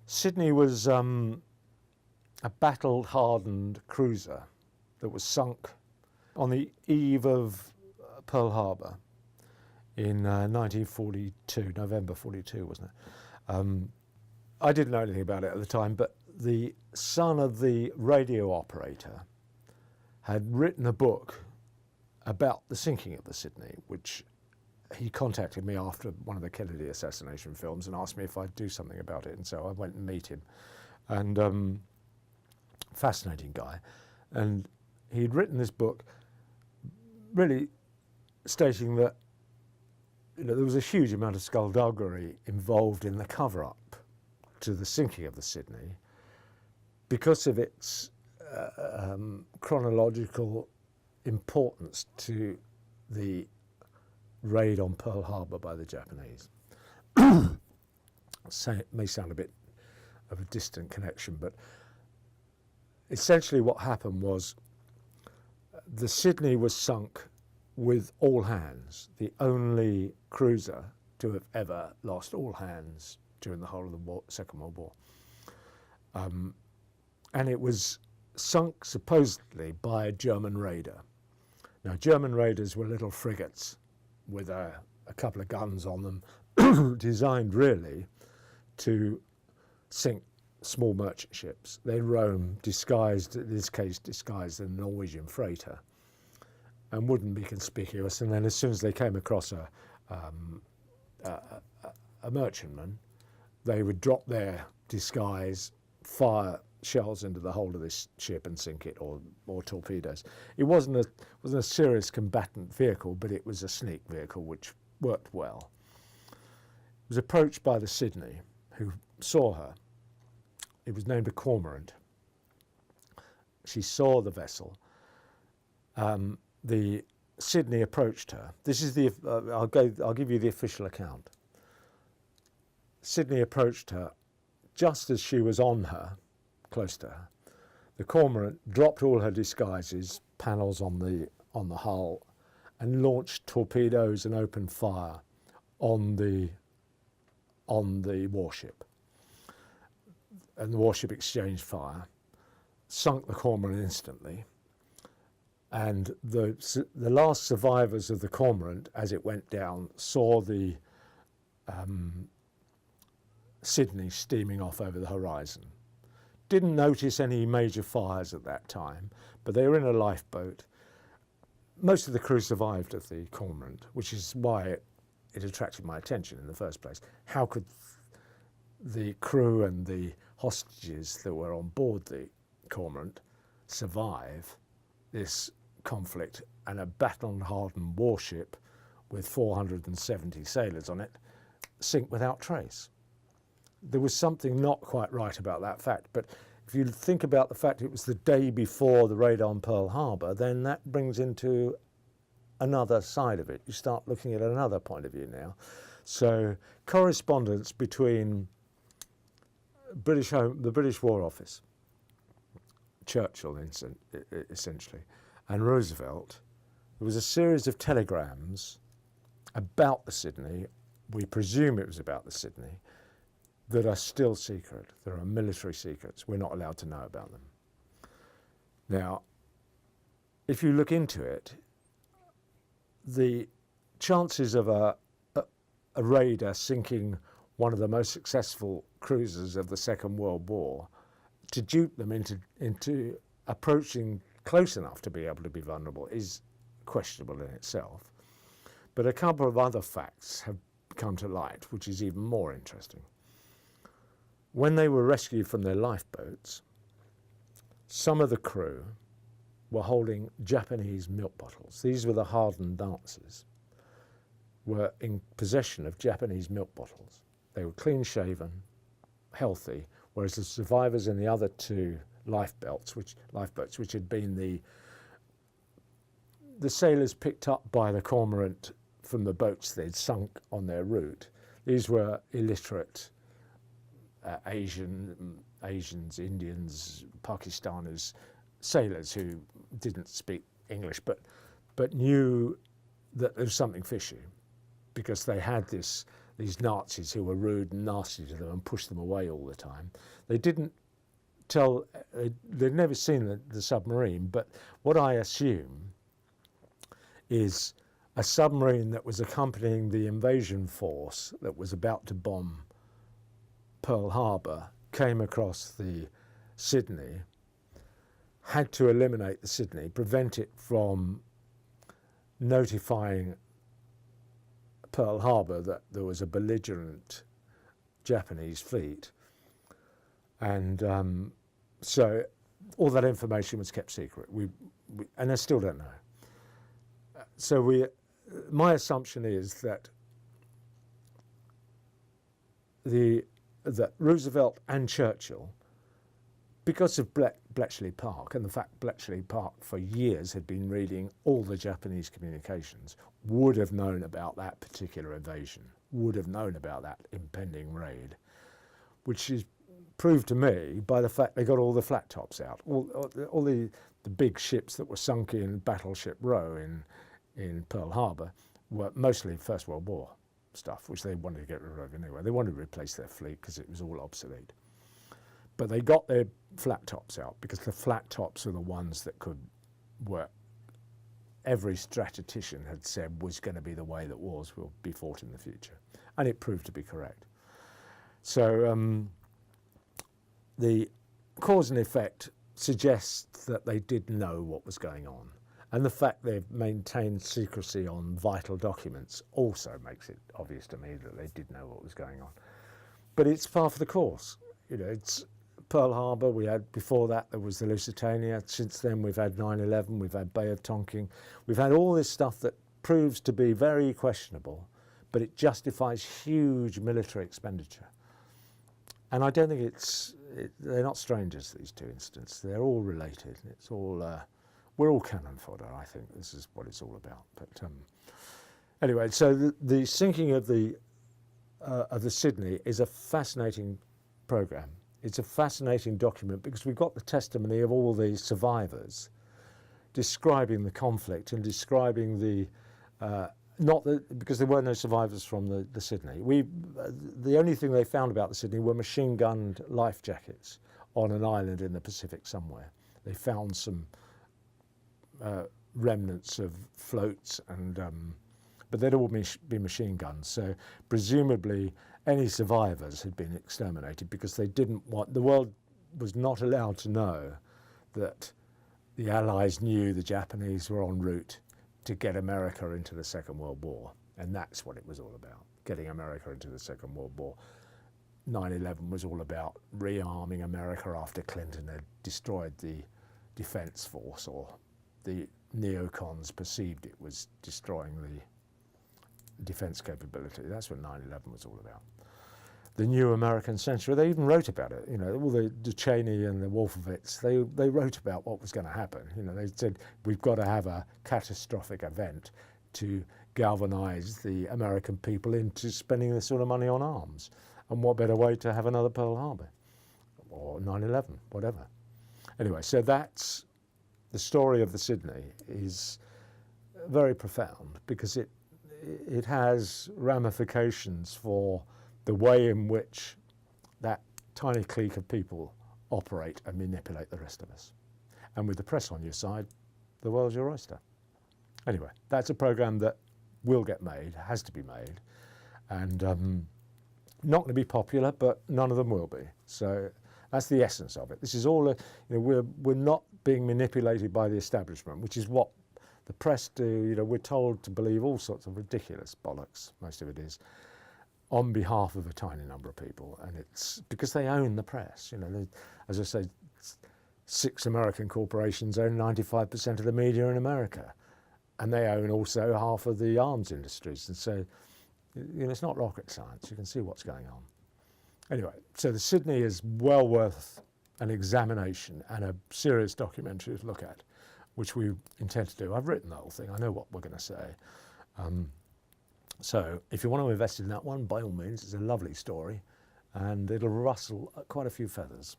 Sydney was a battle-hardened cruiser that was sunk on the eve of Pearl Harbor in 1942, November 42, wasn't it? I didn't know anything about it at the time, but the son of the radio operator had written a book about the sinking of the Sydney, which he contacted me after one of the Kennedy assassination films and asked me if I'd do something about it. And so I went and meet him. And fascinating guy. And he'd written this book really stating that there was a huge amount of skullduggery involved in the cover-up to the sinking of the Sydney because of its chronological importance to the raid on Pearl Harbor by the Japanese. It may sound a bit of a distant connection, but essentially what happened was the Sydney was sunk with all hands, the only cruiser to have ever lost all hands during the whole of the Second World War. And it was sunk supposedly by a German raider. Now, German raiders were little frigates with a couple of guns on them, designed really to sink small merchant ships. They roam disguised, in this case disguised as a Norwegian freighter, and wouldn't be conspicuous. And then as soon as they came across a merchantman, they would drop their disguise, fire shells into the hold of this ship and sink it, or torpedoes. It wasn't a serious combatant vehicle, but it was a sneak vehicle which worked well. It was approached by the Sydney, who saw her. It was named a cormorant. She saw the vessel. The Sydney approached her. This is the I'll give you the official account. Sydney approached her just as she was on her, close to her. The cormorant dropped all her disguises, panels on the hull, and launched torpedoes and opened fire on the warship. And the warship exchanged fire, sunk the cormorant instantly. And the last survivors of the cormorant, as it went down, saw the Sydney steaming off over the horizon. Didn't notice any major fires at that time, but they were in a lifeboat. Most of the crew survived of the cormorant, which is why it attracted my attention in the first place. How could the crew and the hostages that were on board the cormorant survive this conflict, and a battle-hardened warship with 470 sailors on it sink without trace? There was something not quite right about that fact, but if you think about the fact it was the day before the raid on Pearl Harbor, then that brings into another side of it. You start looking at another point of view now. So correspondence between the British War Office, Churchill essentially, and Roosevelt, there was a series of telegrams about the Sydney, we presume it was about the Sydney, that are still secret. There are military secrets. We're not allowed to know about them. Now, if you look into it, the chances of a raider sinking one of the most successful cruisers of the Second World War, to dupe them into approaching close enough to be able to be vulnerable, is questionable in itself. But a couple of other facts have come to light, which is even more interesting. When they were rescued from their lifeboats, some of the crew were holding Japanese milk bottles. These were the hardened dancers, were in possession of Japanese milk bottles. They were clean-shaven, healthy, whereas the survivors in the other two lifeboats, which had been the sailors picked up by the cormorant from the boats they'd sunk on their route. These were illiterate Asians, Indians, Pakistanis, sailors who didn't speak English, but knew that there was something fishy, because they had this these Nazis who were rude and nasty to them and pushed them away all the time. They didn't tell, they'd never seen the submarine, but what I assume is a submarine that was accompanying the invasion force that was about to bomb Pearl Harbor came across the Sydney, had to eliminate the Sydney, prevent it from notifying Pearl Harbor that there was a belligerent Japanese fleet. And so all that information was kept secret. And I still don't know. So my assumption is that that Roosevelt and Churchill, because of Bletchley Park and the fact Bletchley Park for years had been reading all the Japanese communications, would have known about that particular invasion, would have known about that impending raid, which is proved to me by the fact they got all the flat tops out, all the big ships that were sunk in Battleship Row in Pearl Harbor were mostly First World War stuff, which they wanted to get rid of anyway. They wanted to replace their fleet because it was all obsolete. But they got their flat tops out because the flat tops are the ones that could work. Every strategician had said was going to be the way that wars will be fought in the future. And it proved to be correct. So the cause and effect suggests that they did know what was going on. And the fact they've maintained secrecy on vital documents also makes it obvious to me that they did know what was going on. But it's par for the course. You know, it's Pearl Harbor, we had, before that there was the Lusitania. Since then we've had 9/11, we've had Bay of Tonkin. We've had all this stuff that proves to be very questionable, but it justifies huge military expenditure. And I don't think they're not strangers, these two incidents. They're all related. It's all, we're all cannon fodder, I think. This is what it's all about. But anyway, so the sinking of the Sydney is a fascinating program. It's a fascinating document because we've got the testimony of all the survivors describing the conflict and describing because there were no survivors from the Sydney. The only thing they found about the Sydney were machine-gunned life jackets on an island in the Pacific somewhere. They found some remnants of floats, but they'd all be machine guns. So presumably any survivors had been exterminated because they didn't want, the world was not allowed to know that the Allies knew the Japanese were en route to get America into the Second World War. And that's what it was all about, getting America into the Second World War. 9/11 was all about rearming America after Clinton had destroyed the Defense Force, or the neocons perceived it was destroying the defense capability. That's what 9/11 was all about. The new American century, they even wrote about it. You know, all the Cheney and the Wolfowitz, they wrote about what was going to happen. You know, they said, we've got to have a catastrophic event to galvanize the American people into spending this sort of money on arms. And what better way to have another Pearl Harbor or 9/11, whatever. Anyway, so that's the story of the Sydney is very profound because it has ramifications for the way in which that tiny clique of people operate and manipulate the rest of us. And with the press on your side, the world's your oyster. Anyway, that's a program that will get made, has to be made, and not going to be popular, but none of them will be. So that's the essence of it. This is all, we're not being manipulated by the establishment, which is what the press do. You know, we're told to believe all sorts of ridiculous bollocks, most of it is, on behalf of a tiny number of people. And it's because they own the press. You know, as I say, 6 American corporations own 95% of the media in America. And they own also half of the arms industries. And so, you know, it's not rocket science. You can see what's going on. Anyway, so the Sydney is well worth an examination and a serious documentary to look at, which we intend to do. I've written the whole thing. I know what we're going to say. So if you want to invest in that one, by all means, it's a lovely story and it'll rustle quite a few feathers.